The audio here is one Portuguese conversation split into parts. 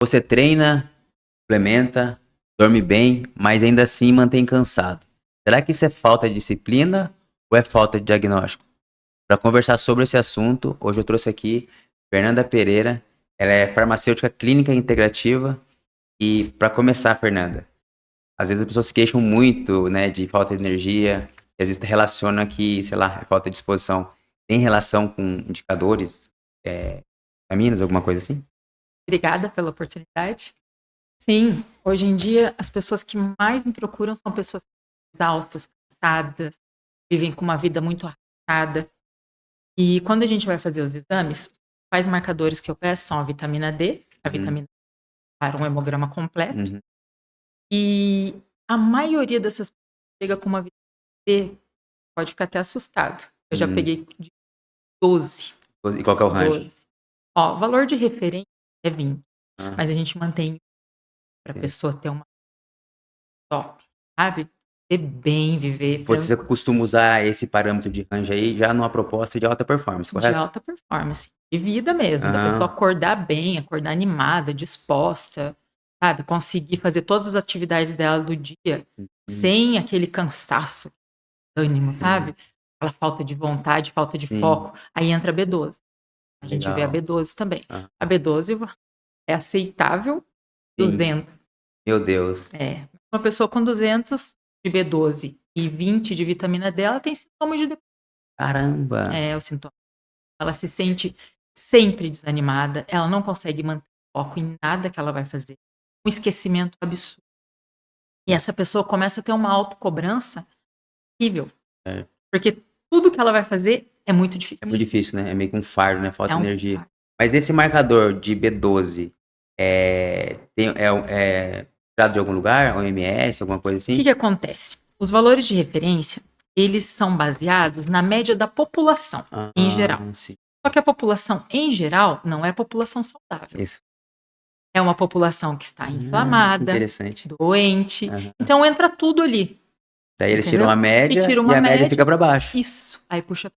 Você treina, suplementa, dorme bem, mas ainda assim mantém cansado. Será que isso é falta de disciplina ou é falta de diagnóstico? Para conversar sobre esse assunto, hoje eu trouxe aqui Fernanda Pereira. Ela é farmacêutica clínica integrativa. E para começar, Fernanda, às vezes as pessoas se queixam muito, né, de falta de energia, e às vezes relaciona que, sei lá, é falta de disposição. Tem relação com indicadores, vitaminas, alguma coisa assim? Obrigada pela oportunidade. Sim, hoje em dia as pessoas que mais me procuram são pessoas exaustas, cansadas, vivem com uma vida muito arrastada. E quando a gente vai fazer os exames, os principais marcadores que eu peço são a vitamina D, a Uhum, vitamina D para um hemograma completo. uhum, E a maioria dessas pessoas chega com uma vitamina D, pode ficar até assustado. Eu já uhum. peguei de 12. E qual que é o range? 12. Ó, o valor de referência é 20, Ah, mas a gente mantém para a entendi. pessoa ter uma top, sabe? Ter bem, viver Você tranquilo, costuma usar esse parâmetro de range aí já numa proposta de alta performance, de correto? alta performance, de vida mesmo, da pessoa Ah, acordar bem, acordar animada, disposta, sabe? Conseguir fazer todas as atividades dela do dia uhum, sem aquele cansaço, ânimo, uhum. sabe? Aquela falta de vontade, falta de Sim, foco. Aí entra a B12. A gente vê a legal. B12 também. Ah, A B12 é aceitável sim, 200. meu Deus. É. Uma pessoa com 200 de B12 e 20 de vitamina D, ela tem sintomas de depressão. Caramba. É o sintoma. Ela se sente sempre desanimada, ela não consegue manter foco em nada que ela vai fazer. Um esquecimento absurdo. E essa pessoa começa a ter uma autocobrança horrível, É, porque tudo que ela vai fazer é muito é muito difícil. difícil, né? É meio que um fardo, né? É Falta um energia. fardo. Mas esse marcador de B12 é tirado de algum lugar? OMS, alguma coisa O que assim? que acontece? Os valores de referência, eles são baseados na média da população, em Ah, geral. sim. Só que a população, em geral, não é população saudável. Isso. É uma população que está Ah, que inflamada, interessante. doente. Aham. Então entra tudo ali, Daí eles tiram a entendeu? E média tira e uma a média média, fica para baixo. isso. Aí puxa.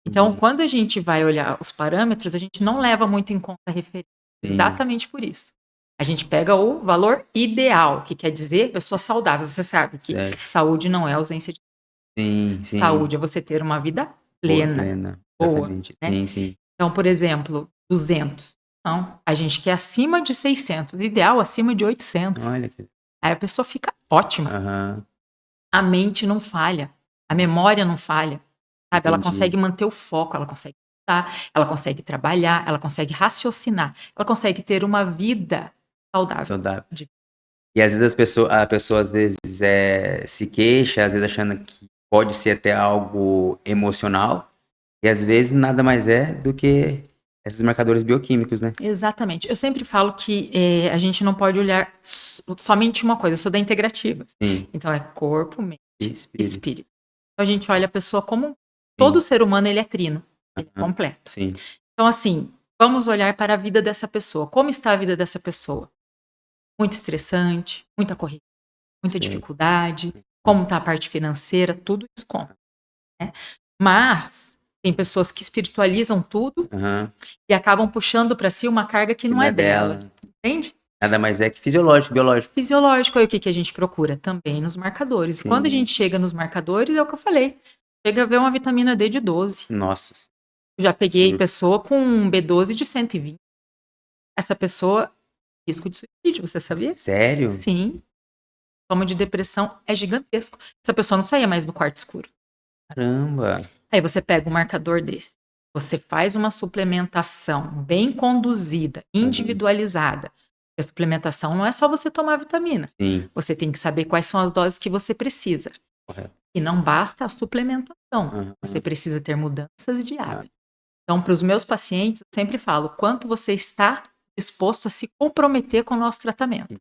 Então, Hum, quando a gente vai olhar os parâmetros, a gente não leva muito em conta a referência. sim. Exatamente por isso. A gente pega o valor ideal, que quer dizer pessoa saudável. Você sabe que Certo. saúde não é ausência de Sim, sim. saúde, é você ter uma vida Boa, plena, plena. boa, Exatamente. né? Sim, sim. Então, por exemplo, 200. Não, a gente quer acima de 600, ideal acima de 800. Olha que. Aí a pessoa fica ótima. Aham. A mente não falha, a memória não falha, sabe? Ela Entendi. consegue manter o foco, ela consegue estudar, ela consegue trabalhar, ela consegue raciocinar, ela consegue ter uma vida saudável. Saudável. De- E às vezes a pessoa às vezes se queixa, às vezes achando que pode ser até algo emocional, e às vezes nada mais é do que esses marcadores bioquímicos, né? Exatamente. Eu sempre falo que a gente não pode olhar somente uma coisa, eu sou da integrativa. Sim. Então é corpo, mente, Espírito. espírito. Então a gente olha a pessoa como todo Sim. ser humano, ele é trino, ele é Aham. completo. Sim. Então assim, vamos olhar para a vida dessa pessoa. Como está a vida dessa pessoa? Muito estressante, muita correria, muita Sei. dificuldade, Hum. como está a parte financeira, tudo isso conta, né? Mas tem pessoas que espiritualizam tudo Aham. e acabam puxando para si uma carga que Que não não é é dela, dela. entende? Nada mais é que fisiológico, biológico. Fisiológico, aí o que que a gente procura? Também nos marcadores. E quando a Sim. gente chega nos marcadores, é o que eu falei, chega a ver uma vitamina D de 12. Nossa. Já peguei Absurdo. pessoa com um B12 de 120. Essa pessoa, risco de suicídio, você sabia? Sério? Sim, sintoma de depressão é gigantesco. Essa pessoa não saía mais no quarto escuro. Caramba. Aí você pega um marcador desse, você faz uma suplementação bem conduzida, Aham. individualizada. A suplementação não é só você tomar vitamina. Sim. Você tem que saber quais são as doses que você precisa. Correto. E não basta a suplementação. Você Aham. precisa ter mudanças de Ah, hábito. Então, para os meus pacientes, eu sempre falo quanto você está disposto a se comprometer com o nosso tratamento.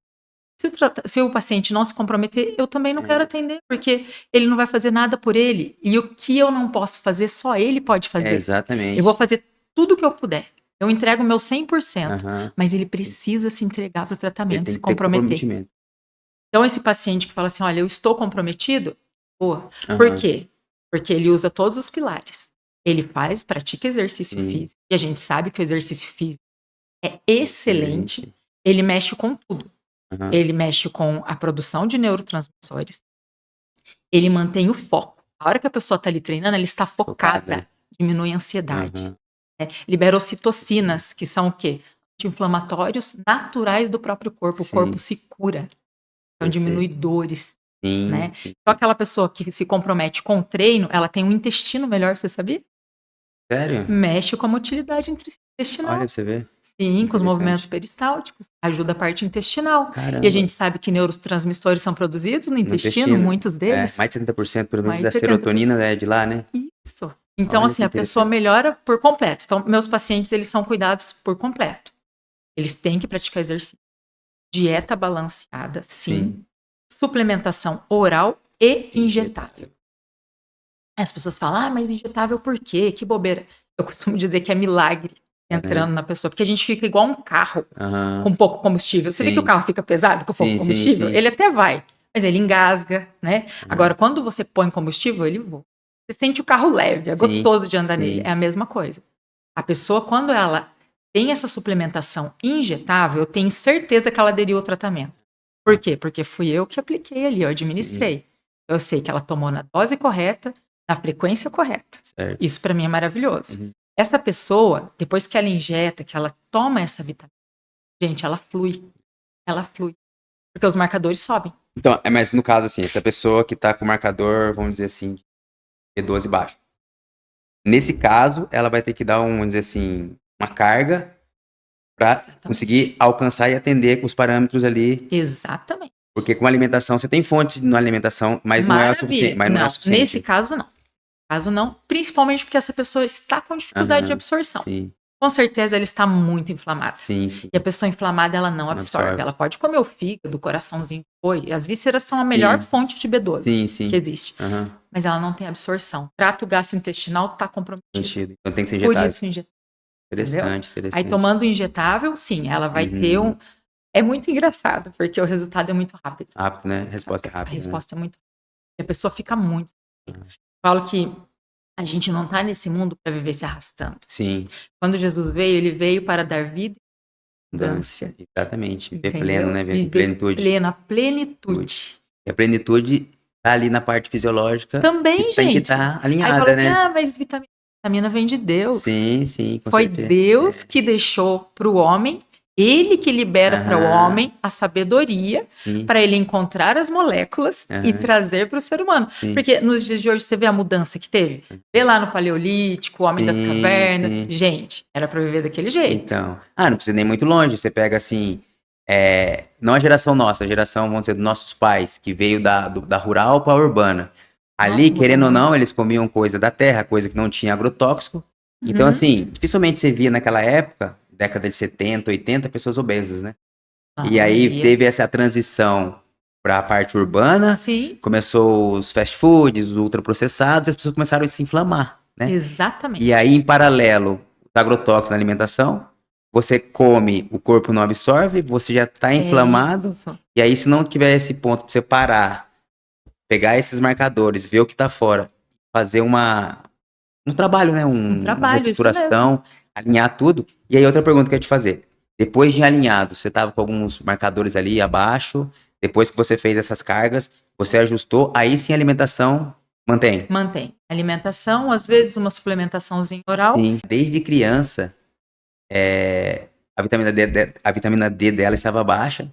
Se o paciente não se comprometer, eu também não quero é, atender, porque ele não vai fazer nada por ele. E o que eu não posso fazer, só ele pode fazer. Eu vou exatamente. fazer tudo o que eu puder. Eu entrego o meu 100%, Aham. mas ele precisa se entregar para o Ele tratamento, tem se que ter comprometer. comprometimento. Então, esse paciente que fala assim: olha, eu estou comprometido, boa. Por Aham. quê? Porque ele usa todos os pilares. Ele pratica exercício Sim. físico. E a gente sabe que o exercício físico é excelente. Excelente. Ele mexe com tudo. Aham. Ele mexe com a produção de neurotransmissores. Ele mantém o foco. A hora que a pessoa está ali treinando, ela está focada. Focada. Diminui a ansiedade. Aham. Libera ocitocinas, que são o quê? Anti-inflamatórios naturais do próprio corpo. Sim. O corpo se cura. Então, diminui dores. Sim, Né? sim. Então, aquela pessoa que se compromete com o treino, ela tem um intestino melhor, você sabia? Sério? Mexe com a motilidade intestinal. Olha pra você ver. Sim, com os Interessante. movimentos peristálticos. Ajuda a parte intestinal. Caramba. E a gente sabe que neurotransmissores são produzidos no intestino, muitos deles. Mais de 70% pelo menos Mais da 70%. serotonina é de lá, né? Isso. Então, Olha assim, que a pessoa interessante. melhora por completo. Então, meus pacientes, eles são cuidados por completo. Eles têm que praticar exercício. Dieta balanceada, sim. Suplementação oral e injetável. As pessoas falam, mas injetável por quê? Que bobeira. Eu costumo dizer que é milagre entrando na pessoa, porque a gente fica igual um carro Aham. com pouco combustível. Você vê que o carro fica pesado com pouco combustível? Ele até vai, mas ele engasga, né? Agora, quando você põe combustível, ele voa. Você sente o carro leve, é gostoso de andar nele. É a mesma coisa. A pessoa, quando ela tem essa suplementação injetável, eu tenho certeza que ela aderiu ao tratamento. Por quê? Porque fui eu que apliquei ali, eu administrei. Eu sei que ela tomou na dose correta, na frequência correta. Certo. Isso para mim é maravilhoso. Essa pessoa, depois que ela injeta, que ela toma essa vitamina, gente, ela flui. Ela flui. Porque os marcadores sobem. Então, mas no caso, assim, essa pessoa que tá com o marcador, vamos dizer assim, T12 baixo. Nesse caso, ela vai ter que dar, vamos dizer assim, uma carga para conseguir alcançar e atender os parâmetros ali. Exatamente. Porque com a alimentação, você tem fonte na alimentação, mas não é o suficiente. Mas não é o suficiente. Nesse caso, não. Caso não, principalmente porque essa pessoa está com dificuldade de absorção. Sim. Com certeza ela está muito inflamada. Sim, sim. E a pessoa inflamada, ela não absorve. Ela pode comer o fígado, o coraçãozinho foi. As vísceras são a melhor fonte de B12 que existe. Mas ela não tem absorção. Trato gastrointestinal está comprometido. Então tem que ser injetado. Por isso injetável. Interessante. Aí tomando injetável, sim, ela vai ter um... É muito engraçado, porque o resultado é muito rápido. Rápido, né? A resposta é rápida. A resposta é muito rápida. E a pessoa fica muito... Falo que a gente não está nesse mundo para viver se arrastando. Sim. Quando Jesus veio, ele veio para dar vida e abundância. Exatamente. Viver Entendeu? pleno, né? Viver plenitude. Plena, plenitude. E a plenitude tá ali na parte fisiológica. Também, gente. Tem que estar alinhada, aí fala assim, né? mas vitamina vem de Deus. Sim, com Foi certeza. Deus que deixou para o homem, ele que libera para o homem a sabedoria para ele encontrar as moléculas e trazer para o ser humano. Porque nos dias de hoje você vê a mudança que teve. Vê lá no Paleolítico, o homem das cavernas. Gente, era para viver daquele jeito. Então, não precisa nem muito longe. Você pega assim, não a geração nossa, a geração, vamos dizer, dos nossos pais, que veio da rural para a urbana. Ali, querendo ou não, eles comiam coisa da terra, coisa que não tinha agrotóxico. Então, assim, dificilmente você via naquela época, década de 70, 80, pessoas obesas, né? E aí teve essa transição para a parte urbana, começou os fast foods, os ultraprocessados, e as pessoas começaram a se inflamar, né? Exatamente. E aí, em paralelo, os agrotóxicos na alimentação, você come, o corpo não absorve, você já está inflamado, e aí se não tiver esse ponto para você parar, pegar esses marcadores, ver o que está fora, fazer um trabalho, né? Uma reestruturação, alinhar tudo. E aí outra pergunta que eu ia te fazer. Depois de alinhado, você estava com alguns marcadores ali abaixo, depois que você fez essas cargas, você ajustou, aí sim a alimentação mantém? Mantém. Alimentação, às vezes uma suplementaçãozinha oral. Sim, desde criança, a vitamina D dela estava baixa,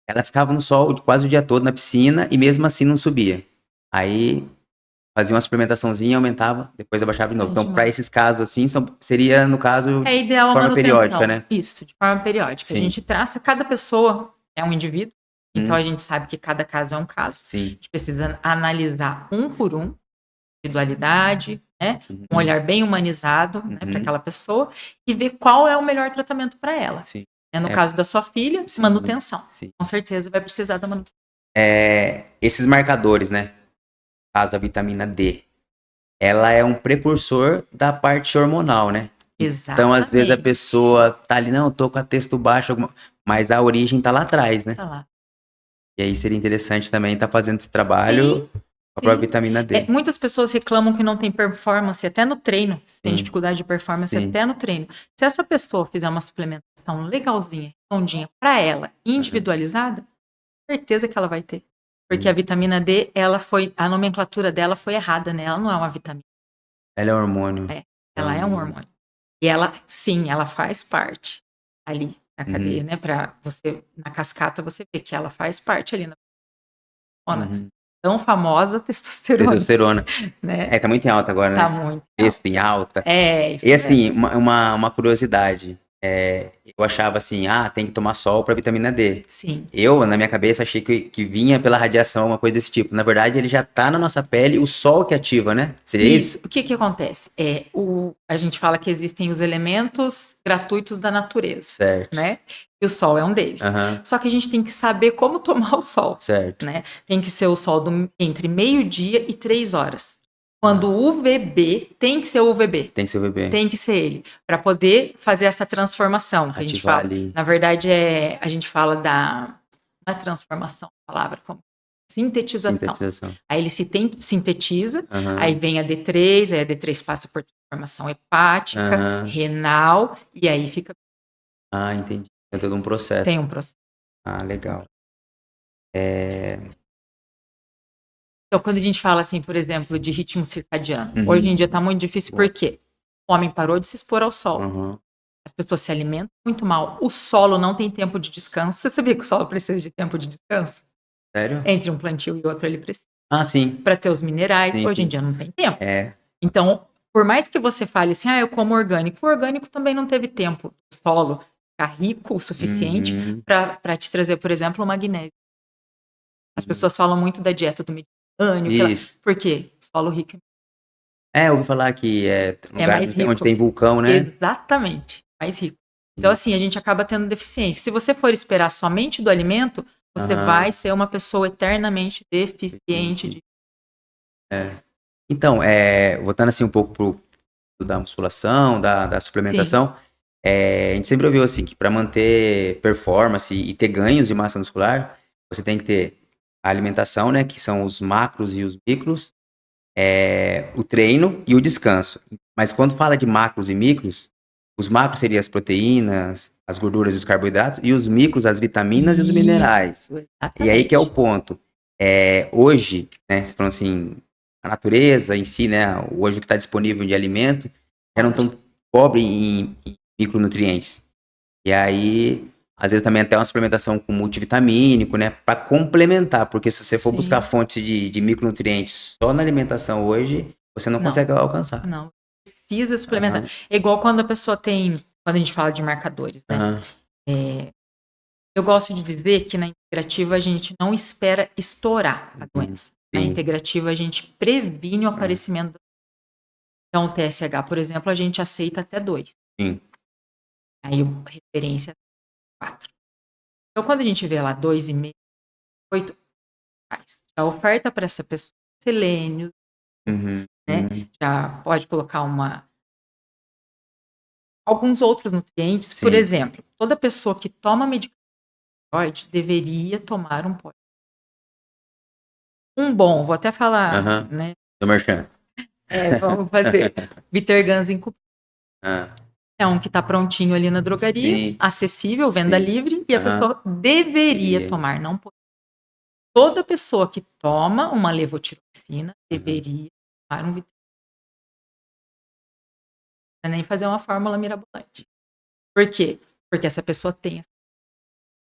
ela ficava no sol quase o dia todo na piscina e mesmo assim não subia. Aí fazia uma suplementaçãozinha, aumentava, depois abaixava de novo. Então, para esses casos assim, seria, no caso, ideal de forma periódica, né? Isso, de forma periódica. A gente traça, cada pessoa é um indivíduo, então a gente sabe que cada caso é um caso. A gente precisa analisar um por um, individualidade, né? Um olhar bem humanizado, né, para aquela pessoa e ver qual é o melhor tratamento para ela. No caso da sua filha, manutenção. Com certeza vai precisar da manutenção. Esses marcadores, né? A vitamina D, ela é um precursor da parte hormonal, né? Exatamente. Então, às vezes a pessoa tá ali, não, eu tô com a testo baixo, mas a origem tá lá atrás, né? Tá lá. E aí seria interessante também estar fazendo esse trabalho A própria Sim. vitamina D. Muitas pessoas reclamam que não tem performance até no treino. Tem Sim. dificuldade de performance Sim. até no treino. Se essa pessoa fizer uma suplementação legalzinha, redondinha, para ela, individualizada, certeza que ela vai ter. Porque a vitamina D, a nomenclatura dela foi errada, né? Ela não é uma vitamina. Ela é hormônio. Ela é um hormônio. E ela, sim, ela faz parte ali na cadeia, né? Para você, na cascata, você vê que ela faz parte ali na tão famosa testosterona. Testosterona. Né? Tá muito em alta agora, Tá né? muito. Texto em alta. Isso E assim, mesmo. uma curiosidade. Eu achava assim, tem que tomar sol para vitamina D. Sim. Eu, na minha cabeça, achei que vinha pela radiação, uma coisa desse tipo. Na verdade, ele já tá na nossa pele, o sol que ativa, né? Seria isso? O que acontece? A gente fala que existem os elementos gratuitos da natureza. Certo. Né? E o sol é um deles. Só que a gente tem que saber como tomar o sol. Certo. Né? Tem que ser o sol entre meio-dia e 3 horas. Quando o UVB, tem que ser o UVB. Tem que ser o UVB. Tem que ser ele. Para poder fazer essa transformação. Que a gente fala. Ali. Na verdade, a gente fala da transformação, a palavra, como sintetização. Aí ele sintetiza, aí vem a D3, aí a D3 passa por transformação hepática, renal, e aí fica... Entendi. Tem todo um processo. Tem um processo. Legal. Então, quando a gente fala, assim, por exemplo, de ritmo circadiano, hoje em dia está muito difícil, porque o homem parou de se expor ao sol. As pessoas se alimentam muito mal. O solo não tem tempo de descanso. Você sabia que o solo precisa de tempo de descanso? Sério? Entre um plantio e outro, ele precisa. Sim. Para ter os minerais. Sim, hoje em dia não tem tempo. Então, por mais que você fale assim, eu como orgânico, o orgânico também não teve tempo do solo ficar rico o suficiente para te trazer, por exemplo, o magnésio. As pessoas falam muito da dieta do Mediterrâneo. Isso. Por quê? O solo rico. Eu ouvi falar que lugar mais rico. Onde tem vulcão, né? Exatamente. Mais rico. Então, assim, a gente acaba tendo deficiência. Se você for esperar somente do alimento, você vai ser uma pessoa eternamente deficiente. Então, voltando assim um pouco da musculação, da suplementação, a gente sempre ouviu assim que para manter performance e ter ganhos de massa muscular, você tem que ter a alimentação, né, que são os macros e os micros, o treino e o descanso. Mas quando fala de macros e micros, os macros seriam as proteínas, as gorduras e os carboidratos, e os micros, as vitaminas e os minerais. Exatamente. E aí que é o ponto. Hoje, né, você falou assim, a natureza em si, né, hoje o que está disponível de alimento, já não tão pobre em micronutrientes. E aí, às vezes também até uma suplementação com multivitamínico, né, para complementar, porque se você for buscar fontes de micronutrientes só na alimentação hoje, você não consegue alcançar. Não, precisa suplementar. É igual quando a pessoa quando a gente fala de marcadores, né? Eu gosto de dizer que na integrativa a gente não espera estourar a doença. Na integrativa a gente previne o aparecimento. Então, o TSH, por exemplo, a gente aceita até 2. Aí, referência 4. Então, quando a gente vê lá 2,5, 8, a oferta para essa pessoa, selênio, né? Já pode colocar alguns outros nutrientes. Por exemplo, toda pessoa que toma medicamento deveria tomar um pó. Vou até falar, né? Do merchan. Vamos fazer. Vitergans encupido. É um que está prontinho ali na drogaria, acessível, venda livre, e a pessoa deveria tomar, não pode. Toda pessoa que toma uma levotiroxina deveria tomar um Vitergans. Não é nem fazer uma fórmula mirabolante. Por quê? Porque essa pessoa tem.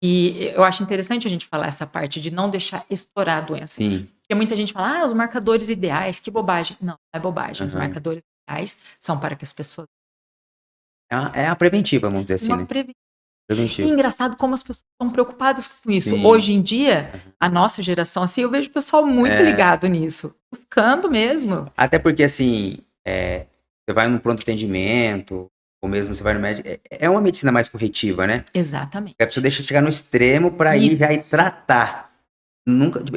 E eu acho interessante a gente falar essa parte de não deixar estourar a doença. Porque muita gente fala, os marcadores ideais, que bobagem. Não, não é bobagem. Os marcadores ideais são para que as pessoas... É a preventiva, vamos dizer assim, uma né? preventiva. E engraçado como as pessoas estão preocupadas com isso. Hoje em dia, a nossa geração, assim, eu vejo o pessoal muito ligado nisso. Buscando mesmo. Até porque, assim, você vai num pronto atendimento, ou mesmo você vai no médico, é uma medicina mais corretiva, né? Exatamente. A pessoa deixa chegar no extremo para ir já ir tratar.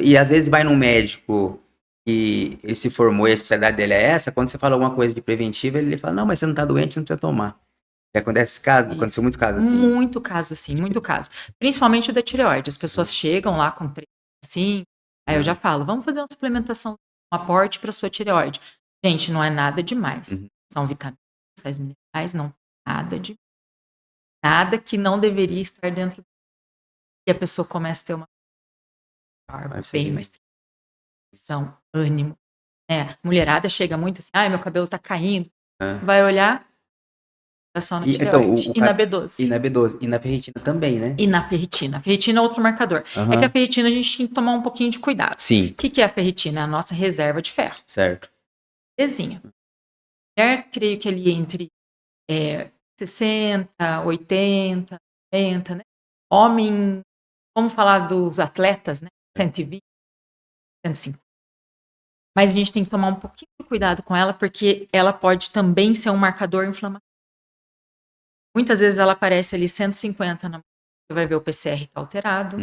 E às vezes vai num médico e ele se formou e a especialidade dele é essa, quando você fala alguma coisa de preventiva, ele fala, não, mas você não tá doente, você não precisa tomar. Acontece caso, aconteceu muitos casos assim. Muito caso assim, muito caso. Principalmente da tireoide. As pessoas chegam lá com 3, 5, aí eu já falo, vamos fazer uma suplementação um aporte para sua tireoide. Gente, não é nada demais. Uhum. São vitaminas, sais minerais, não nada de nada que não deveria estar dentro. E a pessoa começa a ter uma barba bem mais transição, ânimo. Mulherada chega muito assim, ai, meu cabelo tá caindo. Vai olhar, só na Então, tireoide. E na B12. E na B12. E na ferritina também, né? E na ferritina. A ferritina é outro marcador. É que a ferritina a gente tem que tomar um pouquinho de cuidado. Sim. O que é a ferritina? É a nossa reserva de ferro. Certo. Bezinha. Mulher, creio que ali entre 60, 80, 90, né? Homem, vamos falar dos atletas, né? 120, 150. Mas a gente tem que tomar um pouquinho de cuidado com ela, porque ela pode também ser um marcador inflamatório. Muitas vezes ela aparece ali 150 na mão. Você vai ver o PCR está alterado.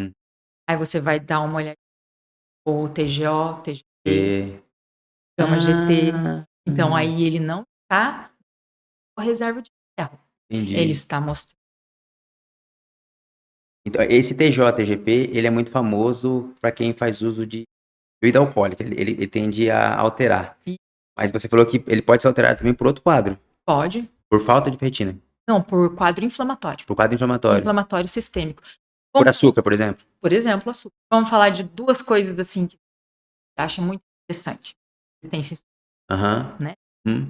Aí você vai dar uma olhada. Ou TGO, TGP, gama GT. Então aí ele não está com reserva de ferro. Entendi. Ele está mostrando. Então, esse TJ, TGP, ele é muito famoso para quem faz uso de bebida alcoólica. Ele tende a alterar. Isso. Mas você falou que ele pode se alterar também por outro quadro. Pode. Por falta de ferritina. Não, por quadro inflamatório. Por quadro inflamatório. Inflamatório sistêmico. Por açúcar, por exemplo. Por exemplo, açúcar. Vamos falar de duas coisas assim que você acha muito interessante. Resistência insulínica, né?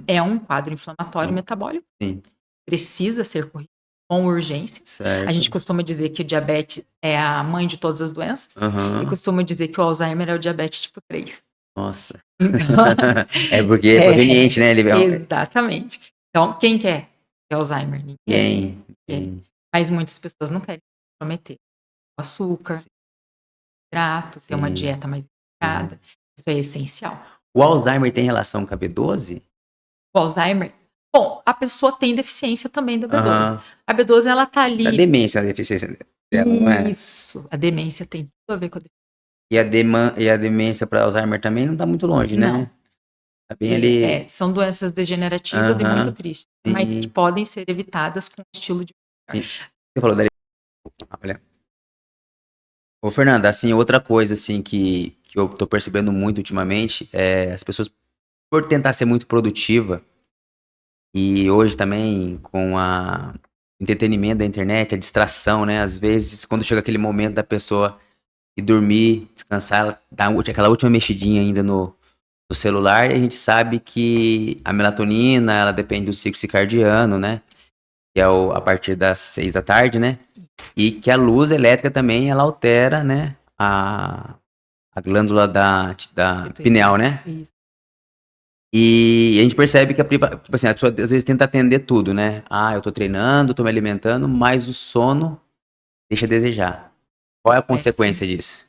É um quadro inflamatório metabólico. Sim. Precisa ser corrigido com urgência. Certo. A gente costuma dizer que o diabetes é a mãe de todas as doenças. E costuma dizer que o Alzheimer é o diabetes tipo 3. Nossa. Então, é porque é proveniente, né? Exatamente. Então, quem quer ter Alzheimer? Ninguém. Mas muitas pessoas não querem comprometer o açúcar, hidrato, ter uma dieta mais equilibrada. Isso é essencial. O Alzheimer tem relação com a B12? O Alzheimer? Bom, a pessoa tem deficiência também da B12. A B12, ela tá ali... Da demência, a deficiência dela, não é? Isso. A demência tem tudo a ver com a deficiência. E a demência para Alzheimer também não tá muito longe, né? Não. Tá bem ali... São doenças degenerativas e muito tristes. Mas que podem ser evitadas com o estilo de vida. Você falou da... Olha... Ô, Fernanda, assim, outra coisa, assim, que eu tô percebendo muito ultimamente é as pessoas, por tentar ser muito produtiva, e hoje também com o entretenimento da internet, a distração, né? Às vezes, quando chega aquele momento da pessoa ir dormir, descansar, ela dá aquela última mexidinha ainda no celular, e a gente sabe que a melatonina, ela depende do ciclo circadiano, né? Que é a partir das 6 da tarde, né? E que a luz elétrica também, ela altera, né? A glândula da pineal, né? Isso. E a gente percebe que tipo assim, a pessoa às vezes tenta atender tudo, né? Ah, eu tô treinando, tô me alimentando, mas o sono deixa a desejar. Qual é a consequência disso?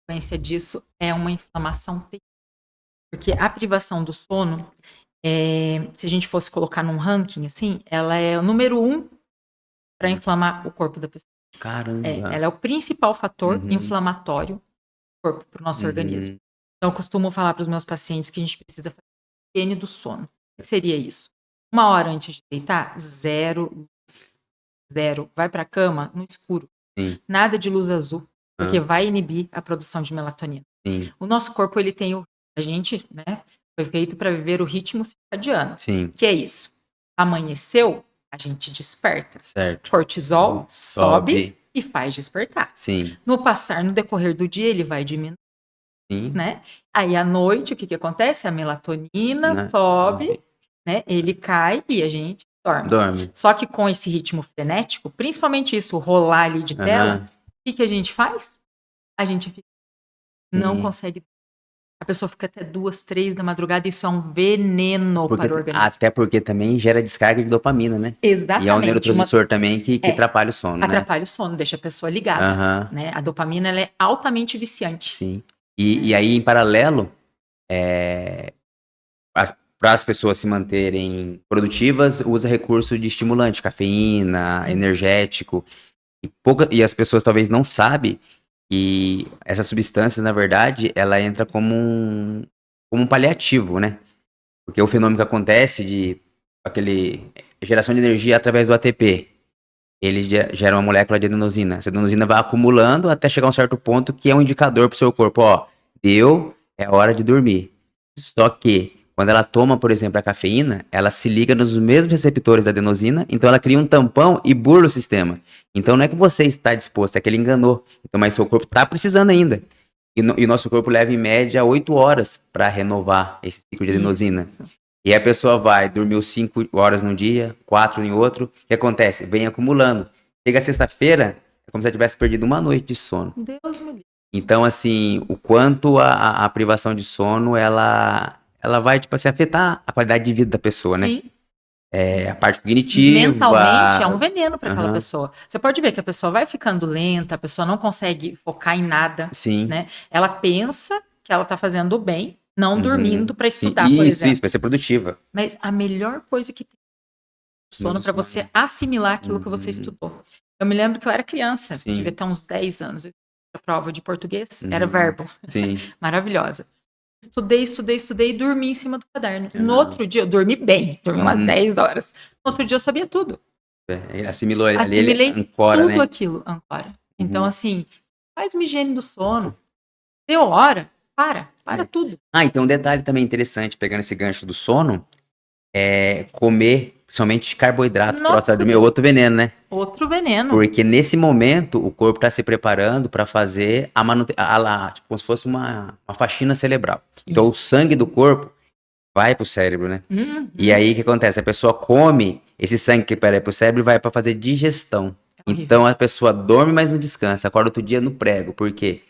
A consequência disso é uma inflamação terrível. Porque a privação do sono, se a gente fosse colocar num ranking, assim, ela é o número 1 para inflamar o corpo da pessoa. Caramba! Ela é o principal fator inflamatório do corpo, para o nosso organismo. Então, eu costumo falar para os meus pacientes que a gente precisa fazer higiene do sono. O que seria isso? 1 hora antes de deitar, zero luz. Zero. Vai para a cama no escuro. Sim. Nada de luz azul, porque vai inibir a produção de melatonina. Sim. O nosso corpo, ele tem a gente, né, foi feito para viver o ritmo circadiano. Sim. Que é isso. Amanheceu, a gente desperta. Certo. Cortisol sobe e faz despertar. Sim. No decorrer do dia, ele vai diminuir. Sim. Né? Aí à noite, o que acontece? A melatonina sobe, né? Ele cai e a gente dorme. Só que com esse ritmo frenético, principalmente isso, rolar ali de tela, o que a gente faz? A gente não consegue. A pessoa fica até 2, 3 da madrugada, isso é um veneno para o organismo. Até porque também gera descarga de dopamina, né? Exatamente. E é um neurotransmissor também que atrapalha o sono, atrapalha o sono, deixa a pessoa ligada. Né? A dopamina, ela é altamente viciante. Sim. E aí, em paralelo, para as pessoas se manterem produtivas, usa recurso de estimulante, cafeína, energético. E as pessoas talvez não sabem que essas substâncias, na verdade, ela entra como um paliativo, né? Porque o fenômeno que acontece de geração de energia através do ATP, ele gera uma molécula de adenosina. Essa adenosina vai acumulando até chegar a um certo ponto que é um indicador para o seu corpo, ó, é hora de dormir. Só que, quando ela toma, por exemplo, a cafeína, ela se liga nos mesmos receptores da adenosina, então ela cria um tampão e burla o sistema. Então não é que você está disposto, é que ele enganou. Então, mas seu corpo está precisando ainda. E o nosso corpo leva, em média, 8 horas para renovar esse ciclo de adenosina. Isso. E a pessoa vai, dormiu 5 horas num dia, 4 em outro. O que acontece? Vem acumulando. Chega sexta-feira, é como se ela tivesse perdido uma noite de sono. Deus me livre. Então, assim, o quanto a privação de sono, ela vai, tipo assim, afetar a qualidade de vida da pessoa, né? Sim. A parte cognitiva. Mentalmente é um veneno para aquela Aham. pessoa. Você pode ver que a pessoa vai ficando lenta, a pessoa não consegue focar em nada, Sim. né? Ela pensa que ela tá fazendo o bem, não dormindo para Sim. estudar, por exemplo. Isso, vai ser produtiva. Mas a melhor coisa que tem é o sono para você assimilar aquilo que você estudou. Eu me lembro que eu era criança, Sim. devia ter uns 10 anos. Eu fiz a prova de português, era verbo. Sim. Maravilhosa. Estudei e dormi em cima do caderno. No outro dia, eu dormi bem, dormi umas 10 horas. No outro dia, eu sabia tudo. Ele assimilou, ali Assimilei ele ancora, tudo né? aquilo, ancora. Então, assim, faz uma higiene do sono. Deu hora, para tudo. Então um detalhe também interessante, pegando esse gancho do sono, é comer, principalmente carboidrato, Nossa, próximo do meu outro veneno, né? Outro veneno. Porque nesse momento o corpo está se preparando para fazer a manutenção, tipo, como se fosse uma faxina cerebral. Então o sangue do corpo vai pro cérebro, né? E aí o que acontece? A pessoa come esse sangue que vai pro cérebro e vai para fazer digestão. horrível. Então a pessoa dorme, mas não descansa, acorda outro dia no prego, porque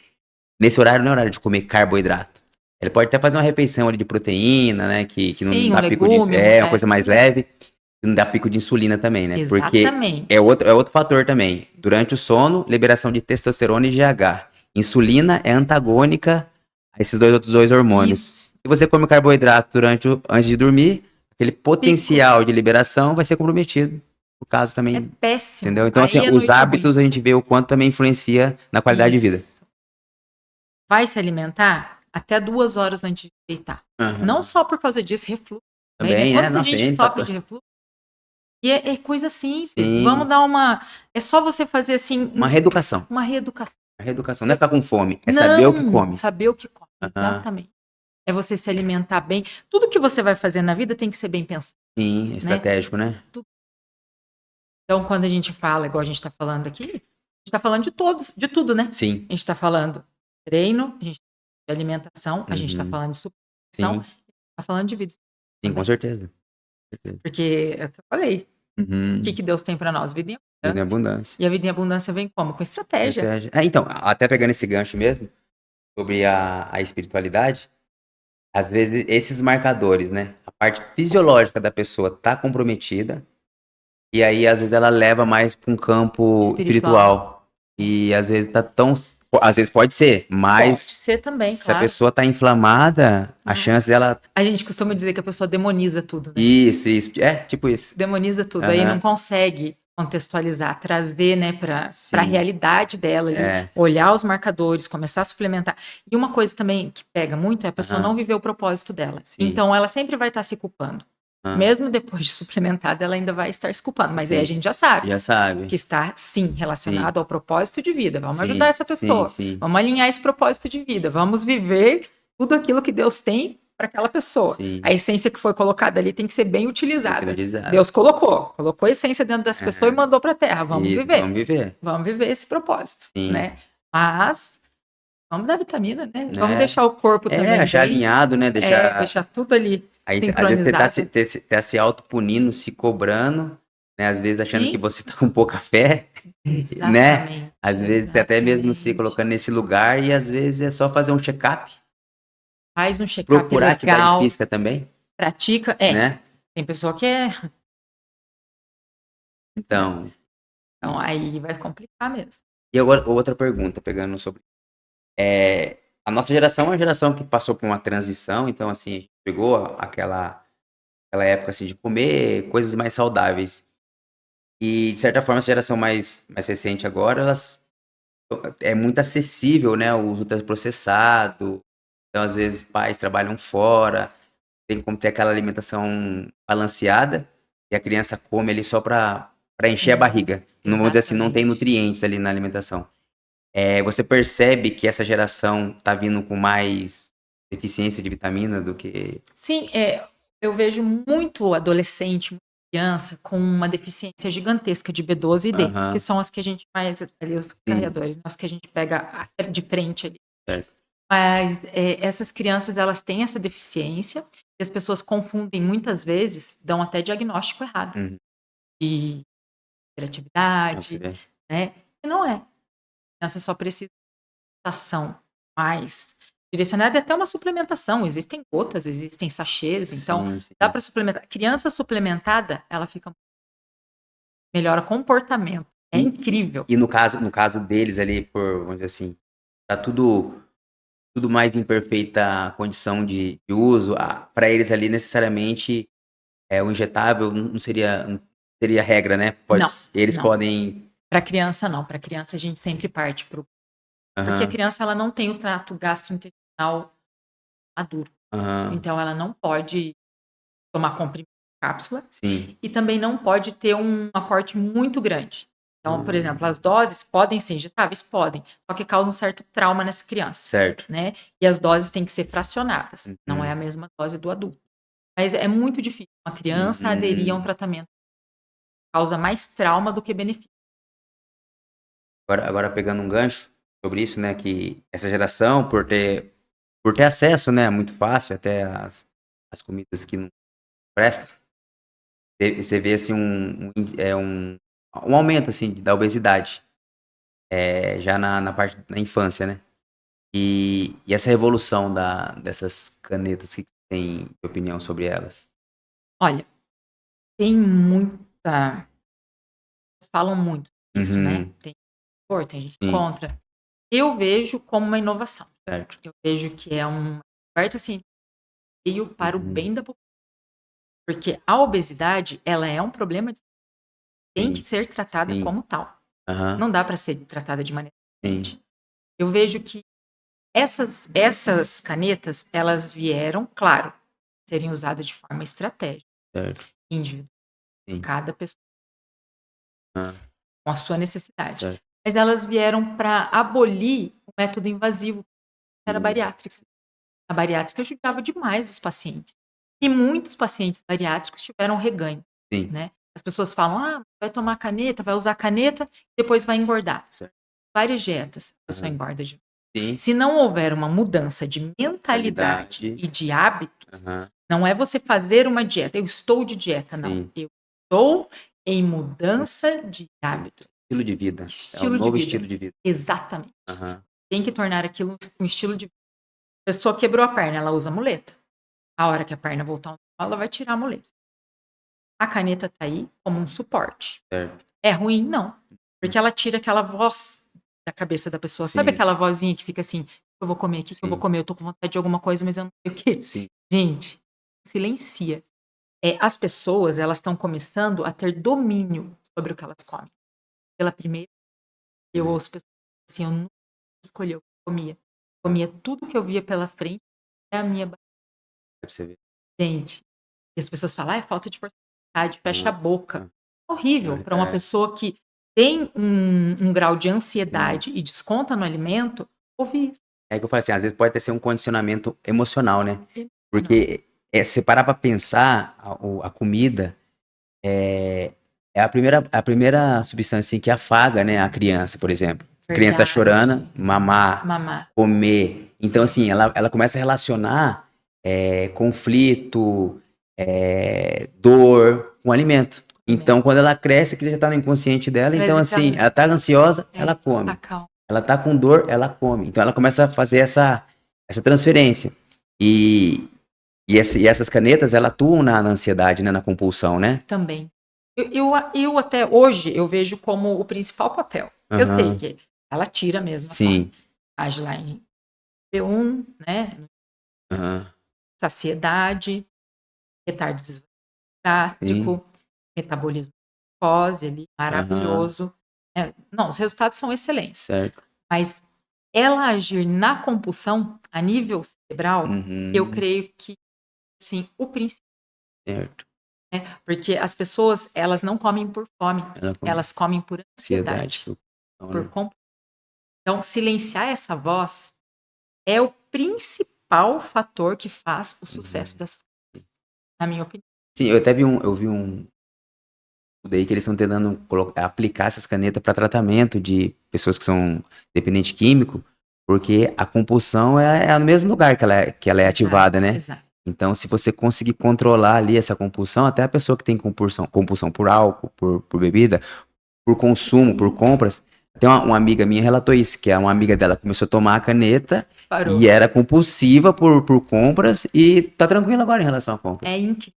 nesse horário não é horário de comer carboidrato. Ele pode até fazer uma refeição ali de proteína, né? Que não Sim, dá um pico de. legume, Uma coisa mais leve. Que não dá pico de insulina também, né? Porque Exatamente. é outro fator também. Durante o sono, liberação de testosterona e GH. Insulina é antagônica a esses outros dois hormônios. Isso. Se você come carboidrato antes de dormir, aquele potencial de liberação vai ser comprometido. O caso também. É péssimo. Entendeu? Então, Aí assim, a os noite é hábitos a gente vê o quanto também influencia na qualidade de vida. Isso. Vai se alimentar até 2 horas antes de deitar. Não só por causa disso, refluxo. Também, né? né? Quanta Nossa, gente gente, sofre de refluxo. E é coisa simples. Sim. Vamos dar uma. É só você fazer assim. Uma reeducação. Uma reeducação. A reeducação não é ficar com fome, é saber o que come. Saber o que come. Exatamente. É você se alimentar bem. Tudo que você vai fazer na vida tem que ser bem pensado. Sim, estratégico, né? Então, quando a gente fala, igual a gente está falando aqui, a gente está falando de tudo, né? Sim. A gente está falando de treino, a gente tá falando de alimentação, a gente está falando de suplementação, está falando de vida. Sim, com certeza. Porque é o que eu falei. O que Deus tem para nós? Vida em abundância. Vida em abundância. E a vida em abundância vem como? Com estratégia. Então, até pegando esse gancho mesmo, sobre a espiritualidade, às vezes esses marcadores, né? A parte fisiológica da pessoa tá comprometida, e aí às vezes ela leva mais para um campo espiritual. E às vezes tá tão. Às vezes pode ser, mas. Pode ser também, se claro. a pessoa tá inflamada, a chance dela. A gente costuma dizer que a pessoa demoniza tudo, né? Isso. É, tipo isso. Demoniza tudo. Aí não consegue contextualizar, trazer, né, para a realidade dela, ali, olhar os marcadores, começar a suplementar. E uma coisa também que pega muito é a pessoa não viver o propósito dela. Sim. Então ela sempre vai estar se culpando. Mesmo depois de suplementada, ela ainda vai estar se culpando. Mas aí a gente já sabe. Que está, sim, relacionado ao propósito de vida. Vamos ajudar essa pessoa. Vamos alinhar esse propósito de vida. Vamos viver tudo aquilo que Deus tem para aquela pessoa. A essência que foi colocada ali tem que ser bem utilizada. Deus colocou a essência dentro dessa pessoa e mandou para a Terra. Vamos viver. Vamos viver esse propósito, né? Mas vamos dar vitamina, né? Vamos deixar o corpo também achar alinhado, né? Deixar tudo ali sincronizado. Às vezes você tá se autopunindo, se cobrando, né? Às vezes achando que você tá com pouca fé, né? Às vezes até mesmo se colocando nesse lugar, e às vezes é só fazer um check-up. Faz um check-up procurar atividade física também. Pratica, né? Tem pessoa que é... Então aí vai complicar mesmo. E agora, outra pergunta, pegando sobre... a nossa geração é uma geração que passou por uma transição, então, assim, a gente pegou aquela época, assim, de comer coisas mais saudáveis. E, de certa forma, essa geração mais recente agora, é muito acessível, né? O uso ultraprocessado. Então, às vezes, pais trabalham fora, tem como ter aquela alimentação balanceada, e a criança come ali só para encher a barriga. Não vou dizer assim, não tem nutrientes ali na alimentação. Você percebe que essa geração tá vindo com mais deficiência de vitamina do que... Sim, eu vejo muito adolescente, muita criança com uma deficiência gigantesca de B12 e D, que Aham, são as que a gente mais, ali, os sim, carreadores, né, os que a gente pega de frente ali. certo. Mas essas crianças, elas têm essa deficiência e as pessoas confundem muitas vezes, dão até diagnóstico errado Uhum. de Pra você hiperatividade, ver. né? E não é. A criança só precisa de ação mais direcionada, e até uma suplementação. Existem gotas, existem sachês, então Sim, dá sim. para suplementar. Criança suplementada, ela fica melhora comportamento. É incrível. E no caso deles ali, por, vamos dizer assim, tá tudo mais em perfeita condição de uso, para eles ali necessariamente o injetável não seria regra, né? Não, Eles não. podem. Para criança não. Para criança a gente sempre parte pro porque a Aham, criança ela não tem o trato gastrointestinal maduro. aham, Então ela não pode tomar comprimido cápsula sim. e também não pode ter um aporte muito grande. Então, por exemplo, Hum, as doses podem ser injetáveis? Podem, só que causa um certo trauma nessa criança, certo. né? E as doses têm que ser fracionadas, não é Uhum, a mesma dose do adulto. Mas é muito difícil uma criança aderir a um uhum. tratamento que causa mais trauma do que benefício. Agora pegando um gancho sobre isso, né? Que essa geração, por ter acesso, né? Muito fácil até as comidas que não prestam. Você vê assim um aumento assim da obesidade, já na parte da infância, né? E essa revolução dessas canetas, que tem de opinião sobre elas? Olha, tem muita. Falam muito disso, né? Uhum, Tem a favor, tem gente sim, contra. Eu vejo como uma inovação. certo. Eu vejo que é um descoberta assim, veio para o Uhum, bem da população. Porque a obesidade, ela é um problema de tem que sim, ser tratada sim, como tal. aham, Não dá para ser tratada de maneira sim, diferente. Eu vejo que essas canetas, elas vieram, claro, serem usadas de forma estratégica, certo, individual, sim, cada pessoa aham, com a sua necessidade. certo, Mas elas vieram para abolir o método invasivo, que era a bariátrica. sim, A bariátrica ajudava demais os pacientes. E muitos pacientes bariátricos tiveram reganho, sim, né? As pessoas falam: "Ah, vai tomar caneta, vai usar caneta, depois vai engordar". certo, Várias dietas, a pessoa aham, engorda de sim, se não houver uma mudança de mentalidade qualidade, e de hábitos, aham, não é você fazer uma dieta, eu estou de dieta, não. sim, Eu estou em esse mudança de hábito, estilo de vida, é um estilo de novo vida. estilo de vida. Exatamente. Aham, Tem que tornar aquilo um estilo de vida. A pessoa quebrou a perna, ela usa muleta. A hora que a perna voltar ao normal, ela vai tirar a muleta. A caneta está aí como um suporte. certo, É ruim? Não. Porque ela tira aquela voz da cabeça da pessoa. Sabe sim, aquela vozinha que fica assim: "O que eu vou comer? O que eu vou sim, comer? Eu tô com vontade de alguma coisa, mas eu não sei o quê". sim, Gente, silencia. As pessoas, elas estão começando a ter domínio sobre o que elas comem. Pela primeira eu uhum, ouço pessoas assim: "Eu nunca escolhi o que eu comia. Comia tudo que eu via pela frente, até a minha ba". pra você ver. Gente, e as pessoas falam: "Ah, é falta de força de vontade, fecha a Aham, boca". hã, Horrível para uma é, pessoa que tem um grau de sim. ansiedade e desconta no alimento, ouvir isso. É que eu falo assim, às vezes pode até ser um condicionamento emocional, né, Não. porque, se você parar pra pensar, a comida é é a primeira substância, assim, que afaga, né, a criança, por exemplo. A criança tá chorando, Verdade. mamar, Mamar. comer. Então, assim, ela começa a relacionar, conflito, dor com alimento. Alimento. Então, quando ela cresce, aquilo já tá no inconsciente dela, então, Traz assim, aquela ela tá ansiosa, ela tá come. calma. Ela tá com dor, ela come. Então ela começa a fazer essa transferência. E e essas canetas, ela atuam na ansiedade, né, na compulsão, né? Também. Eu até hoje, eu vejo como o principal papel. Eu sei Aham. que ela tira mesmo a fome. Sim. Age lá em B1, né, Aham. saciedade, retardo do desenvolvimento Sim. gástrico, metabolismo de glicose ali, Aham. maravilhoso. Não, os resultados são excelentes. Certo. Mas ela agir na compulsão, a nível cerebral, eu Uhum. creio que, sim, o principal, Certo. né, porque as pessoas, elas não comem por fome, Ela com elas comem por ansiedade, ansiedade, preocupação, por né? compulsão. Então, silenciar essa voz é o principal principal fator que faz o sucesso dessas canetas, na minha opinião. Sim, eu vi um daí que eles estão tentando aplicar essas canetas para tratamento de pessoas que são dependentes químico, porque a compulsão é no mesmo lugar que ela é ativada, né? Exato. Então, se você conseguir controlar ali essa compulsão, até a pessoa que tem compulsão por álcool, por bebida, por consumo, por compras. Tem uma amiga minha relatou isso, que uma amiga dela começou a tomar a caneta Parou. e era compulsiva por compras e tá tranquila agora em relação a compras. É incrível.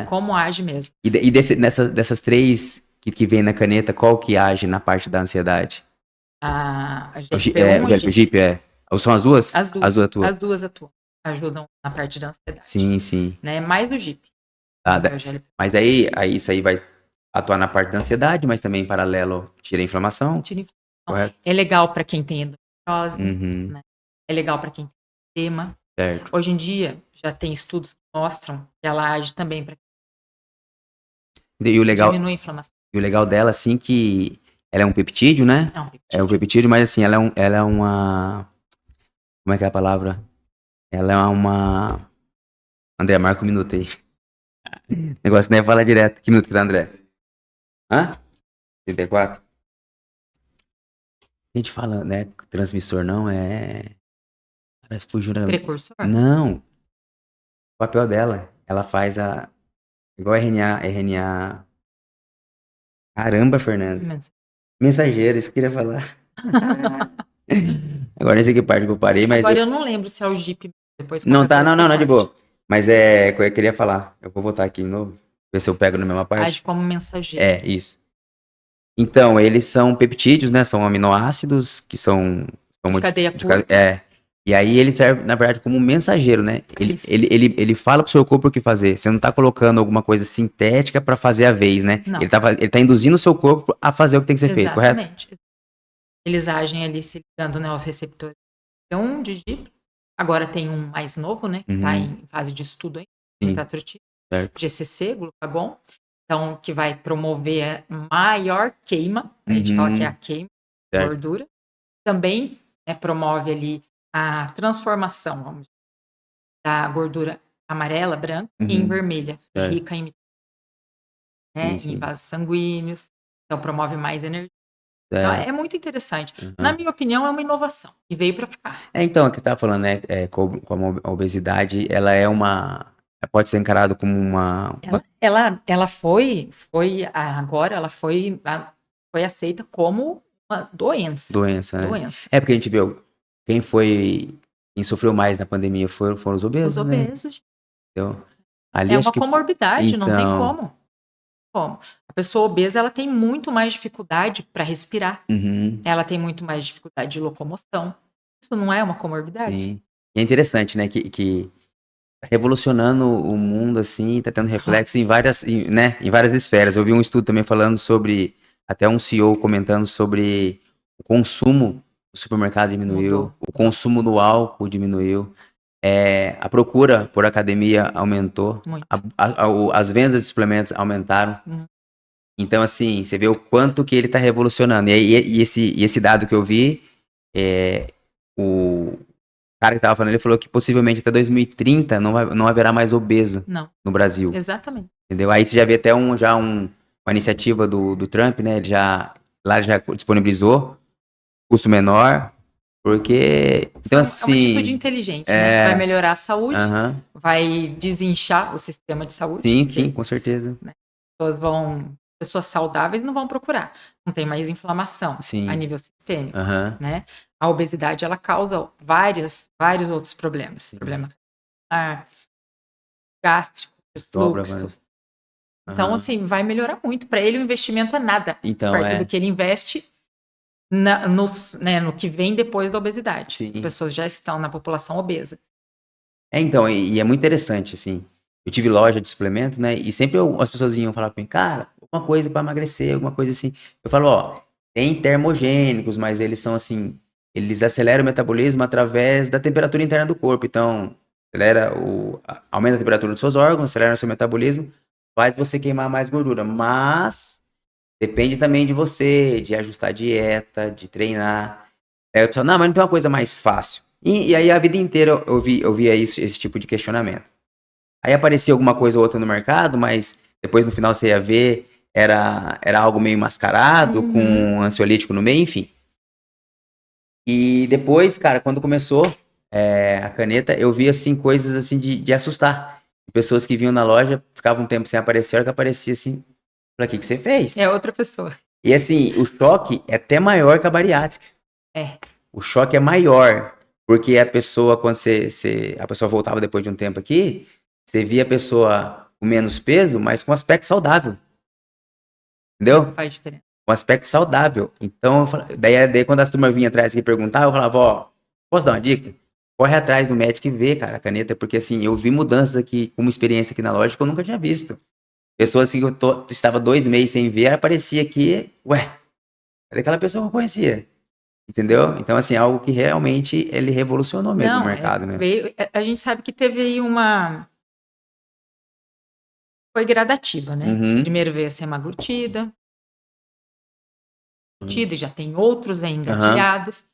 Como age mesmo. E dessas três que vem na caneta, qual que age na parte da ansiedade? A O GLP-1 e o GIP. GLP, Ou são as duas? As duas. atuam. As duas atuam. Ajudam na parte da ansiedade. Sim. Né? Mais o GIP. Mas aí isso aí vai atuar na parte da ansiedade, mas também em paralelo tira a inflamação. Correto? É legal para quem tem endometriose, Uhum. né? É legal para quem tem edema. Certo. Hoje em dia já tem estudos que mostram que ela age também para diminui a inflamação. E o legal dela, assim, que ela é um peptídeo, né? É um peptídeo. É um peptídeo, mas assim, ela é uma... Como é que é a palavra? Ela é uma... André, marca um minuto aí. O negócio não é falar direto. Que minuto que tá, André? Hã? 34? A gente fala, né? Transmissor não é... Parece fugiu da... Precursor? Não. O papel dela, ela faz igual RNA... Caramba, Fernando. Mensageiro, isso que eu queria falar. Agora nem sei que parte que eu parei, mas... Agora eu não lembro se é o GIP depois. Não, não, de boa. Mas eu queria falar. Eu vou voltar aqui de novo. Ver se eu pego na mesma parte. Age como mensageiro. É, isso. Então, eles são peptídeos, né? São aminoácidos que são de cadeia curta. E aí ele serve, na verdade, como um mensageiro, né? Ele fala pro seu corpo o que fazer. Você não tá colocando alguma coisa sintética pra fazer a vez, né? Não. Ele tá induzindo o seu corpo a fazer o que tem que ser feito, correto? Exatamente. Eles agem ali se ligando, né, aos receptores. Então, de GIP. Agora tem um mais novo, né? Que tá em fase de estudo aí. GCC, glucagon. Então, que vai promover a maior queima. A gente fala que é a queima de gordura. Também promove ali a transformação, vamos dizer, da gordura amarela, branca, em vermelha, rica em em vasos sanguíneos. Então, promove mais energia. Então, é muito interessante. Na minha opinião, é uma inovação. E veio para ficar. Então, o que você estava falando, né? Como a obesidade, ela é pode ser encarada como uma... Ela foi agora, ela foi aceita como uma doença. Doença, né? É porque a gente viu, quem sofreu mais na pandemia foram os obesos, Os obesos. Então, ali é uma comorbidade, não tem como. A pessoa obesa, ela tem muito mais dificuldade para respirar. Ela tem muito mais dificuldade de locomoção. Isso não é uma comorbidade? Sim. E é interessante, né, que tá revolucionando o mundo, assim, tá tendo reflexo em várias esferas. Eu vi um estudo também falando sobre, até um CEO comentando sobre o consumo no supermercado diminuiu, o consumo do álcool diminuiu, a procura por academia aumentou, as vendas de suplementos aumentaram. Então, assim, você vê o quanto que ele tá revolucionando. E esse dado que eu vi, o cara que tava falando, ele falou que possivelmente até 2030 não haverá mais obeso no Brasil. Exatamente. Entendeu? Aí você já vê até uma iniciativa do Trump, né? Ele já disponibilizou custo menor, porque... Então, assim... É uma atitude inteligente, né? Vai melhorar a saúde, vai desinchar o sistema de saúde. Sim, com certeza. Né? Pessoas saudáveis não vão procurar. Não tem mais inflamação a nível sistêmico, né? A obesidade, ela causa vários outros problemas. Problema gástrico, refluxo. Então, assim, vai melhorar muito. Para ele, o investimento é nada. Perto do que ele investe no que vem depois da obesidade. Sim. As pessoas já estão na população obesa. Então, e é muito interessante, assim. Eu tive loja de suplemento, né? E sempre as pessoas vinham falar pra mim, cara, alguma coisa pra emagrecer, alguma coisa assim. Eu falo, tem termogênicos, mas eles são assim, eles aceleram o metabolismo através da temperatura interna do corpo. Então, aumenta a temperatura dos seus órgãos, acelera o seu metabolismo, faz você queimar mais gordura. Mas depende também de você, de ajustar a dieta, de treinar. Aí o pessoal, não, mas não tem uma coisa mais fácil. E aí a vida inteira eu via isso, esse tipo de questionamento. Aí aparecia alguma coisa ou outra no mercado, mas depois no final você ia ver, era algo meio mascarado, com Uhum. um ansiolítico no meio, enfim. E depois, cara, quando começou a caneta, eu vi assim coisas assim de assustar. Pessoas que vinham na loja, ficavam um tempo sem aparecer, a hora que aparecia assim, falei, o que você fez? É outra pessoa. E assim, o choque é até maior que a bariátrica. É. O choque é maior, porque a pessoa, quando a pessoa voltava depois de um tempo aqui, você via a pessoa com menos peso, mas com aspecto saudável. Isso Entendeu? faz diferença. Um aspecto saudável. Então, daí quando as turmas vinham atrás aqui perguntar, eu falava, ó, posso dar uma dica? Corre atrás do médico e vê, cara, a caneta, porque assim, eu vi mudanças aqui, com uma experiência aqui na loja que eu nunca tinha visto. Pessoas assim que estava 2 meses sem ver, aparecia aqui, ué, cadê aquela pessoa que eu conhecia? Entendeu? Então, assim, algo que realmente ele revolucionou mesmo o Não, mercado, né? a gente sabe que teve aí foi gradativa, né? Uhum. Primeiro veio a semaglutida, e já tem outros aí Aham. engatilhados.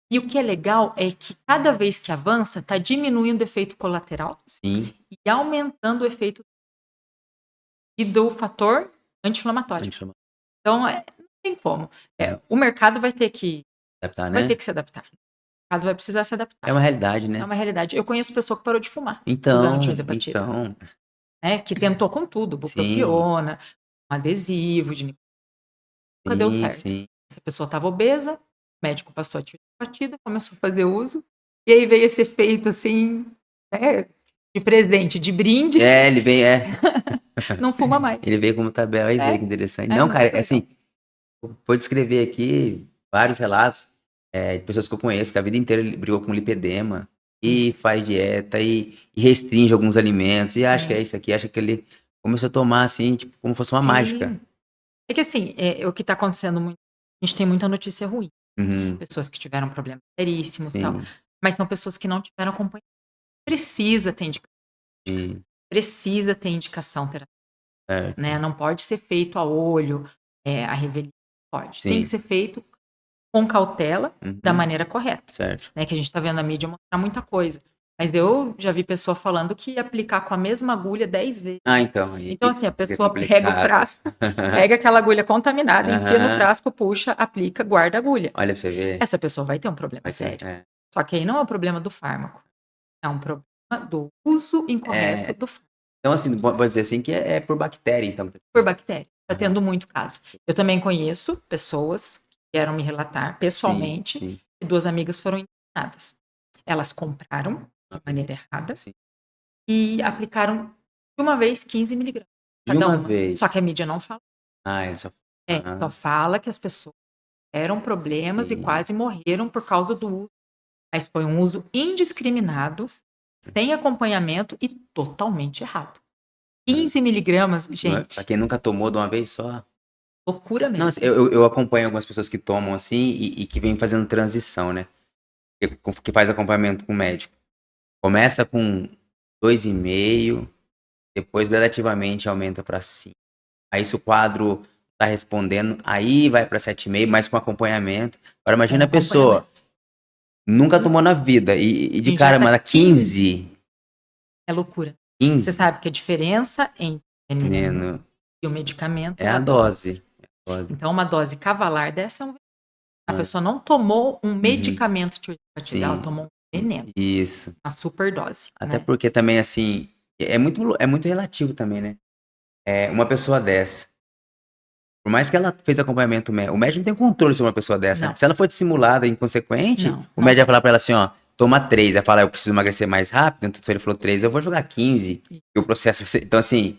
E o que é legal é que cada vez que avança, está diminuindo o efeito colateral Sim. e aumentando o efeito e do fator A anti-inflamatório. gente chama Então, não tem como. O mercado vai ter que adaptar, né? se adaptar. O mercado vai precisar se adaptar. É uma realidade, É né? uma realidade. Eu conheço pessoa que parou de fumar usando tirzepatida, Então, né? Que tentou com tudo, sim, bupropiona, um adesivo de nicotina, nunca deu sim, certo. sim. Essa pessoa estava obesa, o médico passou a tirzepatida, começou a fazer uso, e aí veio esse efeito assim, né, de presente, de brinde, Ele vem, não fuma mais. ele veio como tabela, aí vê É, que interessante. é Não, cara, muito é legal. assim, vou descrever aqui vários relatos de pessoas que eu conheço que a vida inteira brigou com lipedema e Isso. faz dieta e restringe alguns alimentos e acha que é Sim. isso aqui, acha que ele começou a tomar assim, tipo, como fosse uma mágica. Sim. É que assim, o que está acontecendo muito, a gente tem muita notícia ruim. Uhum, Pessoas que tiveram problemas seríssimos e tal, sim, mas são pessoas que não tiveram acompanhamento. Precisa ter indicação, sim, precisa ter indicação terapêutica, né? certo, Não pode ser feito a olho, a revelia, pode. Tem que sim, ser feito com cautela, da uhum, maneira correta, certo. né? Que a gente está vendo a mídia mostrar muita coisa. Mas eu já vi pessoa falando que ia aplicar com a mesma agulha 10 vezes. Ah, então, aí Então, assim, a isso que é pessoa pega o complicado. frasco, pega aquela agulha contaminada, enfia no Aham. frasco, puxa, aplica, guarda a agulha. Olha pra você ver. Essa pessoa vai ter um problema Vai ter, sério. Só que aí não é um problema do fármaco, é um problema do uso incorreto do fármaco Então, assim, pode dizer assim que é por bactéria, então. por bactéria. Está Aham. tendo muito caso. Eu também conheço pessoas que vieram me relatar Sim, pessoalmente sim, que 2 amigas foram internadas. Elas compraram de maneira errada sim. e aplicaram de uma vez 15 miligramas De cada uma uma. Só que a vez. mídia não fala. Ah, ele só. Só Aham. fala que as pessoas tiveram problemas e Sim. quase morreram por causa do uso. Mas foi um uso indiscriminado, sem acompanhamento e totalmente errado. 15 miligramas, Pra gente, quem nunca tomou de uma vez só. loucura Não, assim, mesmo. eu acompanho algumas pessoas que tomam assim e que vêm fazendo transição, né? Que faz acompanhamento com o médico. Começa com 2,5, depois gradativamente aumenta pra 5. Aí se o quadro tá respondendo, aí vai pra 7,5, mas com acompanhamento. Agora Com imagina a pessoa acompanhamento. nunca tomou na vida e de cara, Injeta manda 15, 15, é loucura. Você 15 sabe que a diferença entre o veneno veneno e o medicamento é é a a dose. dose. É a dose. Então, uma dose cavalar dessa a Ah, pessoa não tomou um uhum. medicamento tirzepatida, ela Sim, tomou um veneno, isso. uma superdose, Até né? porque também, assim, é muito relativo também, né? Uma pessoa dessa, por mais que ela fez acompanhamento médico, o médico não tem controle sobre uma pessoa dessa, né? Não, Se ela for dissimulada, inconsequente, o não médico vai tem. falar pra ela assim, ó, toma 3, vai falar, eu preciso emagrecer mais rápido, então se ele falou 3, eu vou jogar 15, e o Isso. processo vai ser... Então, assim,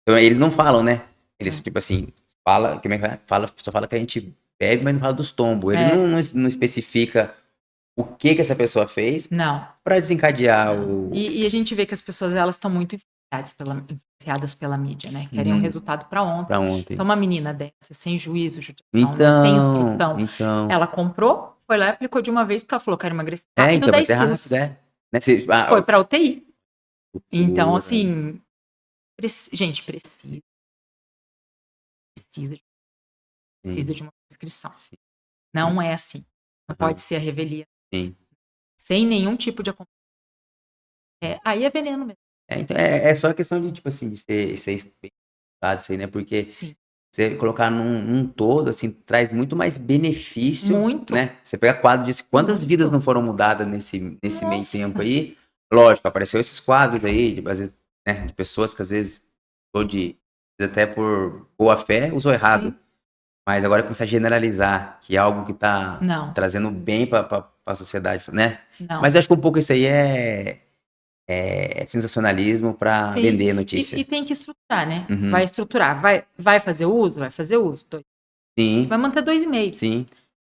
eles não falam, né? Eles, Não. tipo assim, como é que vai? Só fala que a gente bebe, mas não fala dos tombos. Eles É, não especifica o que essa pessoa fez não, pra desencadear não. o... E a gente vê que as pessoas elas estão muito influenciadas pela mídia, né? Querem o Uhum, resultado para pra ontem. Então, ontem. uma menina dessa, sem juízo, judiação, sem instrução, Então. ela comprou, foi lá e aplicou de uma vez porque ela falou: quero emagrecer rápido Então, vai 10 ser rápido, quilos. Né? Foi para UTI. Então, Loucura. assim, gente, precisa, precisa Sim, de uma prescrição. sim, sim. Não é assim. Não Aham, pode ser a revelia. sim. sem nenhum tipo de acompanhamento. Aí é veneno mesmo. Então é só questão de, tipo assim, de ser estudado isso aí, né? Porque Sim. você colocar num todo, assim, traz muito mais benefício, Muito. né? Você pega quadro disso, quantas Muito. vidas não foram mudadas nesse meio Nossa. tempo aí? Lógico, apareceu esses quadros aí, às vezes, né, de pessoas que às vezes, até por boa fé, usou errado. Sim. Mas agora começar a generalizar, que é algo que tá Não. trazendo bem pra sociedade, né? Não. Mas eu acho que um pouco isso aí é sensacionalismo pra Sim. vender notícia. E tem que estruturar, né? Uhum. Vai estruturar. Vai fazer uso? Vai fazer uso. Sim, Vai manter 2,5. sim.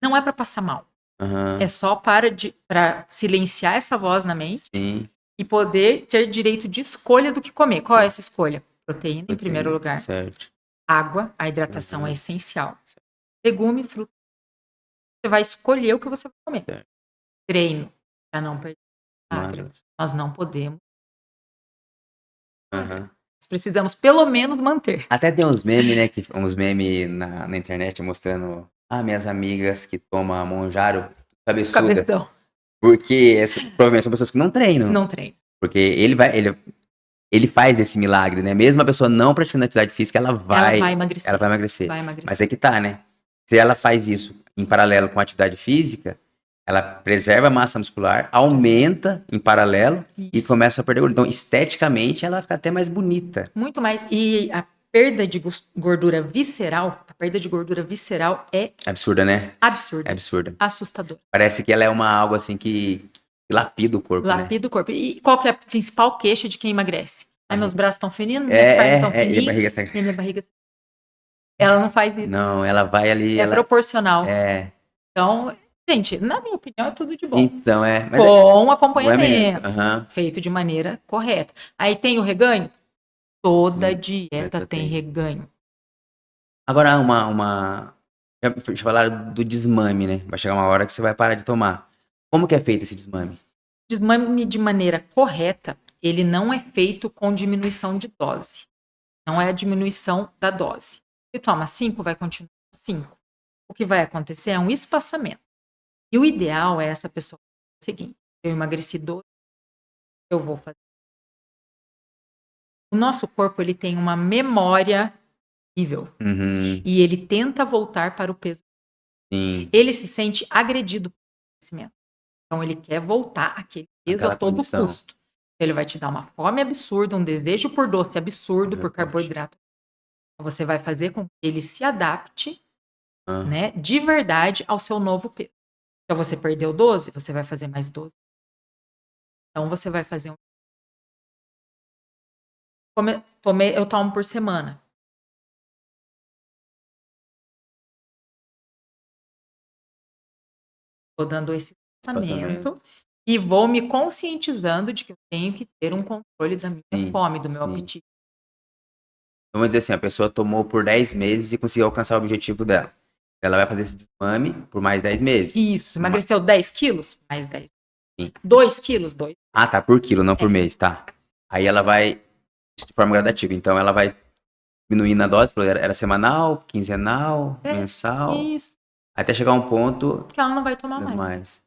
Não é para passar mal. Aham, É só para silenciar essa voz na mente sim. e poder ter direito de escolha do que comer. Qual é essa escolha? Proteína, em primeiro lugar. Certo. Água, a hidratação é Uhum. essencial. Legume, fruta. Você vai escolher o que você vai comer. Certo. Treino, para não perder magra. Magra. Nós não podemos. Aham. Nós precisamos pelo menos manter. Até tem uns memes, né? Uns memes na internet mostrando. Minhas amigas que tomam Monjaro cabeçuda. Cabeção. Porque provavelmente são pessoas que não treinam. Não treino. Porque ele faz esse milagre, né? Mesmo a pessoa não praticando atividade física, ela vai emagrecer. ela vai emagrecer. Vai emagrecer. Mas é que tá, né? Se ela faz isso em paralelo com a atividade física, ela preserva a massa muscular, aumenta em paralelo e Isso. começa a perder gordura. Então, esteticamente, ela fica até mais bonita. Muito mais. E a perda de gordura visceral, é Absurda, né? absurda. É absurda. Assustador. Parece que ela é algo assim que lapida o corpo, né? Lapida o corpo. E qual que é a principal queixa de quem emagrece? Meus braços estão fininos, minhas pernas estão E a fininhas, barriga tá... e minha barriga... Ela não faz isso. Não, ela vai ali... É proporcional. É... Então, gente, na minha opinião, é tudo de bom. Então, mas com acompanhamento. Uhum. Feito de maneira correta. Aí tem o reganho? Toda dieta tem reganho. Agora, deixa eu falar do desmame, né? Vai chegar uma hora que você vai parar de tomar. Como que é feito esse desmame? Desmame de maneira correta, ele não é feito com diminuição de dose. Não é a diminuição da dose. Se toma 5, vai continuar 5. O que vai acontecer é um espaçamento. E o ideal é essa pessoa fazer o seguinte: eu emagreci 12, eu vou fazer. O nosso corpo ele tem uma memória horrível. Uhum. E ele tenta voltar para o peso. Sim. Ele se sente agredido pelo crescimento. Então ele quer voltar àquele peso a todo custo. Ele vai te dar uma fome absurda, um desejo por doce absurdo, por carboidrato. Você vai fazer com que ele se adapte, né, de verdade ao seu novo peso. Então você perdeu 12, você vai fazer mais 12. Então você vai fazer eu tomo por semana. Estou dando esse espaçamento e vou me conscientizando de que eu tenho que ter um controle da minha fome, do meu apetite. Vamos dizer assim, a pessoa tomou por 10 meses e conseguiu alcançar o objetivo dela. Ela vai fazer esse desmame por mais 10 meses. Isso, emagreceu 10 quilos? Mais 10. Sim. 2 quilos? 2. Ah, tá, por quilo, não por mês, tá. Aí ela vai, de forma gradativa, então ela vai diminuindo a dose, era semanal, quinzenal, mensal. Isso. Até chegar um ponto... que ela não vai tomar mais.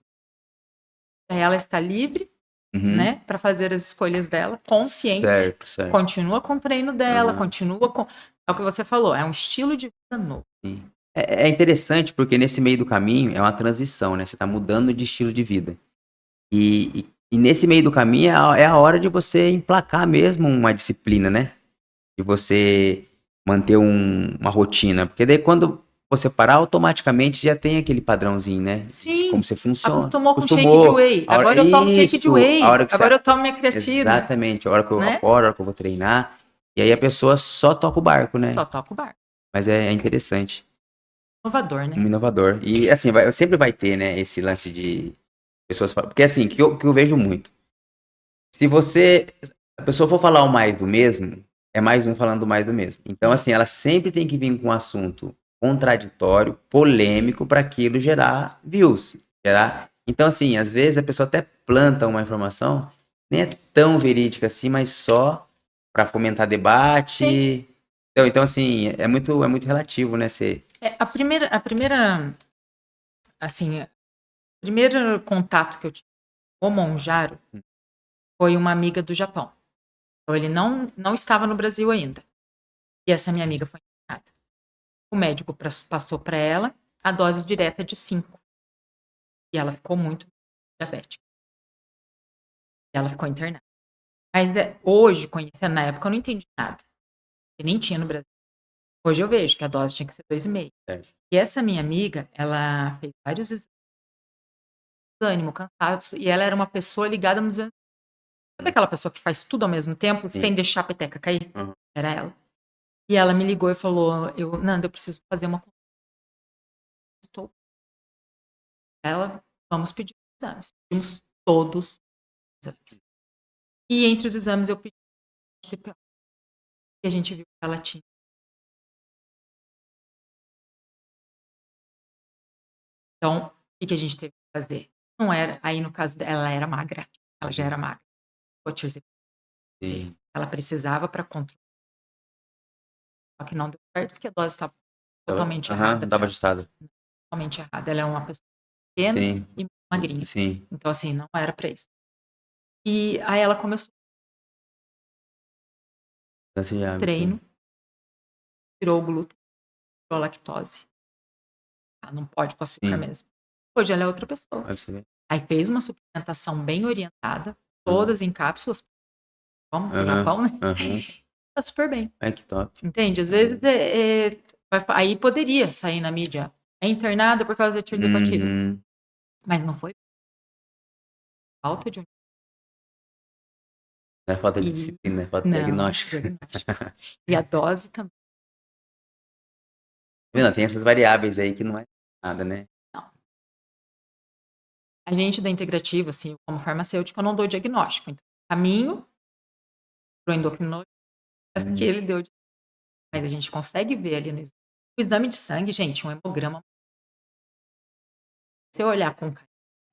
Aí ela está livre, né, para fazer as escolhas dela, consciente. Certo. Continua com o treino dela, continua com... É o que você falou, é um estilo de vida novo. Sim. É interessante porque nesse meio do caminho é uma transição, né? Você tá mudando de estilo de vida. E nesse meio do caminho é a hora de você emplacar mesmo uma disciplina, né? De você manter uma rotina. Porque daí quando você parar, automaticamente já tem aquele padrãozinho, né? Sim. De como você funciona. Acostumou com shake de whey. Agora eu tomo shake de whey. Agora eu tomo minha creatina. Exatamente. A hora que eu acordo, a hora que eu vou treinar. E aí a pessoa só toca o barco, né? Só toca o barco. Mas é interessante. Inovador, né? Inovador. E assim, sempre vai ter, né, esse lance de pessoas falam. Porque assim, que eu vejo muito. Se a pessoa for falar o mais do mesmo, é mais um falando mais do mesmo. Então, assim, ela sempre tem que vir com um assunto contraditório, polêmico, para aquilo gerar views. Então, assim, às vezes a pessoa até planta uma informação, nem é tão verídica assim, mas só para fomentar debate. Sim. Então, assim, é muito relativo, né? A primeira, assim, o primeiro contato que eu tive O Monjaro foi uma amiga do Japão. Então, ele não estava no Brasil ainda. E essa minha amiga foi internada. O médico passou para ela a dose direta de 5. E ela ficou muito diabética. E ela ficou internada. Mas hoje, conhecendo, na época, eu não entendi nada. Porque nem tinha no Brasil. Hoje eu vejo que a dose tinha que ser 2,5. E essa minha amiga, ela fez vários exames, ânimo, cansaço, e ela era uma pessoa ligada nos anos. Sabe aquela pessoa que faz tudo ao mesmo tempo, sem deixar a peteca cair? Era ela. E ela me ligou e falou, Nanda, eu preciso fazer uma consulta. Ela, vamos pedir exames. Pedimos todos os exames. E entre os exames eu pedi TPO. E a gente viu que ela tinha. Então, o que a gente teve que fazer? Não era, aí no caso dela, ela era magra. Ela já era magra. Sim. Ela precisava para controlar. Só que não deu certo porque a dose estava totalmente errada. Não estava ajustada. Totalmente errada. Ela é uma pessoa pequena e magrinha. Sim. Então, assim, não era para isso. E aí ela começou o treino, tirou o glúten, tirou a lactose. Ela não pode com açúcar mesmo. Hoje ela é outra pessoa. Aí fez uma suplementação bem orientada, todas em cápsulas. Vamos pro Japão, né? Tá super bem. Que top. Entende? Às vezes aí poderia sair na mídia. É internada por causa da tireohepatite. Mas não foi. Falta de Não é falta de disciplina, é falta de diagnóstico. E a dose também. Tem essas variáveis aí que não é nada, né? Não. A gente da integrativa, assim, como farmacêutico, eu não dou diagnóstico. Então, caminho pro endocrinologista que ele deu. Mas a gente consegue ver ali no exame. O exame de sangue, gente, um hemograma. Se eu olhar com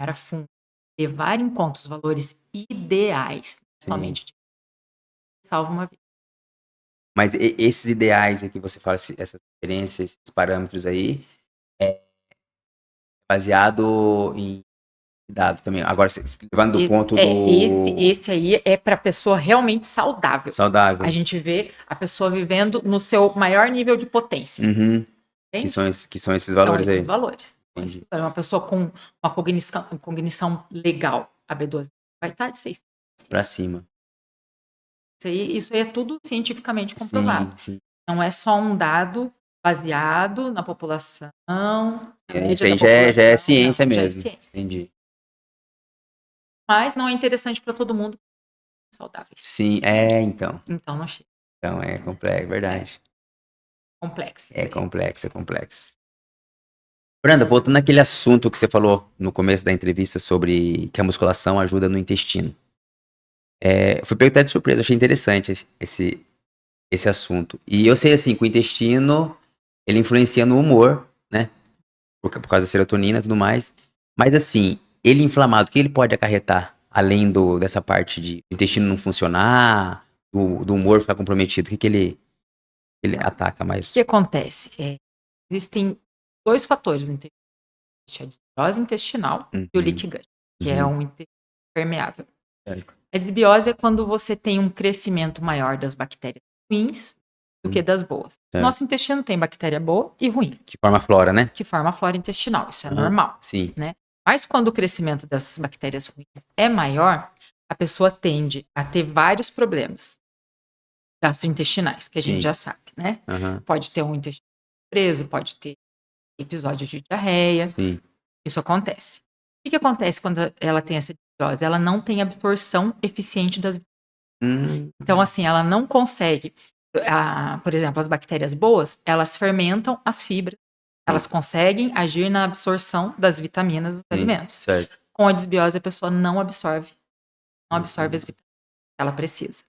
cara fundo, levar em conta os valores ideais, somente salva uma vida. Mas esses ideais aqui, você fala, essas referências, esses parâmetros aí, é baseado em dado também. Agora, levando do ponto do... Esse aí é para pessoa realmente saudável. Saudável. A gente vê a pessoa vivendo no seu maior nível de potência. Que são esses valores aí. São esses valores. Entendi. Uma pessoa com uma cognição legal, a B12 vai estar de 6. Para cima. Isso aí é tudo cientificamente comprovado. Sim. Não é só um dado baseado na população. Isso aí já é ciência mesmo. Já é ciência. Entendi. Mas não é interessante para todo mundo saudável. Sim, então. Então não chega. Então é complexo, verdade. Complexo. É complexo. Branda, voltando naquele assunto que você falou no começo da entrevista sobre que a musculação ajuda no intestino. Fui pego até de surpresa, achei interessante esse assunto. E eu sei, assim, que o intestino, ele influencia no humor, né? Por causa da serotonina e tudo mais. Mas, assim, ele inflamado, o que ele pode acarretar? Além dessa parte de o intestino não funcionar, do humor ficar comprometido, o que ele ataca mais? O que acontece? Existem 2 fatores no intestino. A desbiose intestinal e o leaky gut, que é um intestino permeável. A desbiose é quando você tem um crescimento maior das bactérias ruins do que das boas. Nosso intestino tem bactéria boa e ruim. Que forma a flora, né? Que forma a flora intestinal. Isso é normal. Sim. Né? Mas quando o crescimento dessas bactérias ruins é maior, a pessoa tende a ter vários problemas gastrointestinais, que a gente já sabe, né? Pode ter um intestino preso, pode ter episódios de diarreia. Sim. Isso acontece. O que acontece quando ela tem essa desbiose? Ela não tem absorção eficiente das vitaminas. Então, assim, ela não consegue... por exemplo, as bactérias boas, elas fermentam as fibras. Elas conseguem agir na absorção das vitaminas dos alimentos. Certo. Com a desbiose, a pessoa não absorve as vitaminas que ela precisa.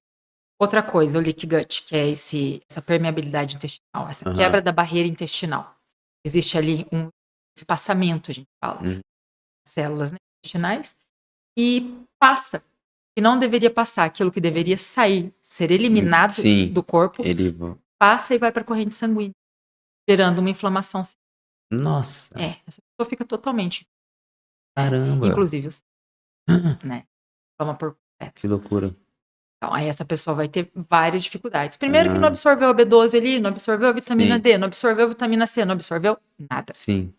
Outra coisa, o leaky gut, que é essa permeabilidade intestinal, essa quebra da barreira intestinal. Existe ali um espaçamento, a gente fala, células intestinais, e passa, que não deveria passar, aquilo que deveria sair, ser eliminado do corpo, passa e vai para a corrente sanguínea, gerando uma inflamação. Nossa. Essa pessoa fica totalmente... Caramba. Inclusive, né? Toma por completo. Que loucura. Então, aí essa pessoa vai ter várias dificuldades. Primeiro que não Aham. absorveu a B12 ali, não absorveu a vitamina Sim. D, não absorveu a vitamina C, não absorveu nada. Sim.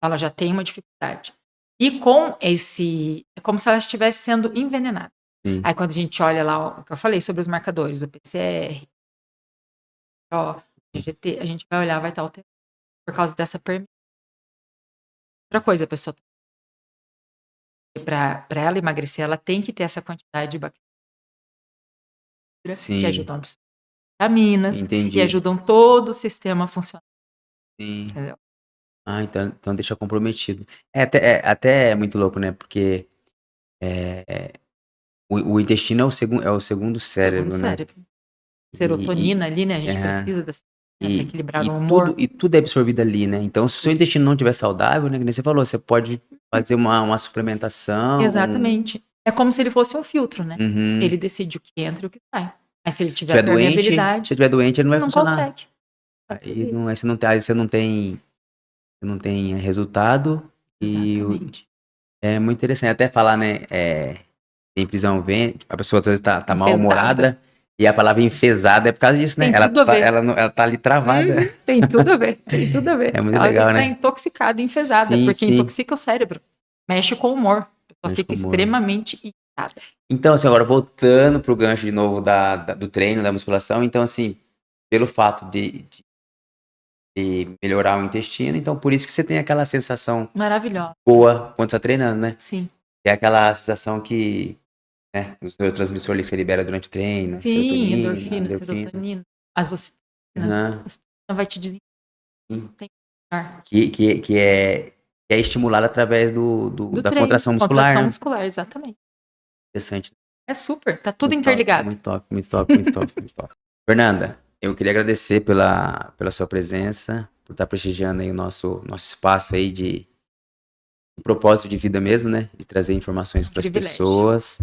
Ela já tem uma dificuldade. E com esse... É como se ela estivesse sendo envenenada. Sim. Aí quando a gente olha lá o que eu falei sobre os marcadores, o PCR, o GGT, a gente vai olhar, vai estar alterado por causa dessa permissão. Outra coisa, a pessoa... Para ela emagrecer, ela tem que ter essa quantidade de bactérias que Sim. ajudam a absorver vitaminas Entendi. e ajudam todo o sistema a funcionar. Sim. Entendeu? Ah, então deixa comprometido. Até muito louco, né? Porque o intestino é o segundo cérebro, Segundo né? cérebro. Serotonina ali, né? A gente precisa dessa para equilibrar o humor. E tudo é absorvido ali, né? Então, se o seu intestino não estiver saudável, né? Que nem você falou, você pode fazer uma suplementação. Exatamente. É como se ele fosse um filtro, né? Uhum. Ele decide o que entra e o que sai. Mas se ele Se tiver tiver doente, permeabilidade, se tiver doente, ele não vai não funcionar. consegue. Aí você não tem resultado. E Exatamente. é muito interessante até falar, né? Tem prisão vente, a pessoa às vezes tá Enfesada. mal-humorada. E a palavra enfesada é por causa disso, né? Tem tudo a ver. Ela tá ali travada. Tem tudo a ver. Tem tudo a ver. É muito Ela legal, está né? intoxicada, enfesada, Sim, porque sim. intoxica o cérebro. Mexe com o humor. A pessoa Mexe fica com o humor. extremamente irritada. Então, assim, agora voltando pro gancho de novo do treino, da musculação, então, assim, pelo fato de melhorar o intestino, então por isso que você tem aquela sensação Maravilhosa. boa quando você tá treinando, né? Sim. É aquela sensação que, né, os neurotransmissores que você libera durante o treino, Sim, serotonina, endorfina, endorfina. serotonina, as ocitocinas. Aham. A ocitocina vai te dizer Sim. tem que melhorar. Que é estimulado através da treino, contração muscular. contração Né? muscular, exatamente. Interessante. É super, tá tudo Muito interligado. Muito top, muito top, muito top, muito top. Fernanda, eu queria agradecer pela sua presença, por estar prestigiando aí o nosso espaço aí de propósito de vida mesmo, né? De trazer informações para as Privilégio. pessoas.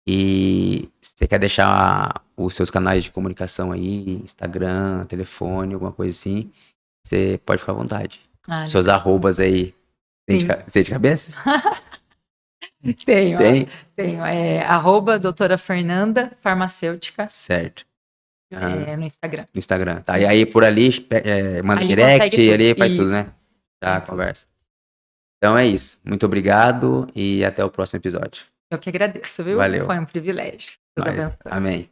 E você quer deixar os seus canais de comunicação aí, Instagram, telefone, alguma coisa assim, você pode ficar à vontade. Seus arrobas aí, tem de cabeça? Tenho, Tem? tenho. @ doutora Fernanda Farmacêutica. Certo. No Instagram. No Instagram, tá? E aí por ali, manda Ali direct, consegue tudo. ali faz tudo, Isso. né? Já conversa. Então é isso. Muito obrigado e até o próximo episódio. Eu que agradeço, viu? Valeu. Foi um privilégio. Deus abençoe. Amém.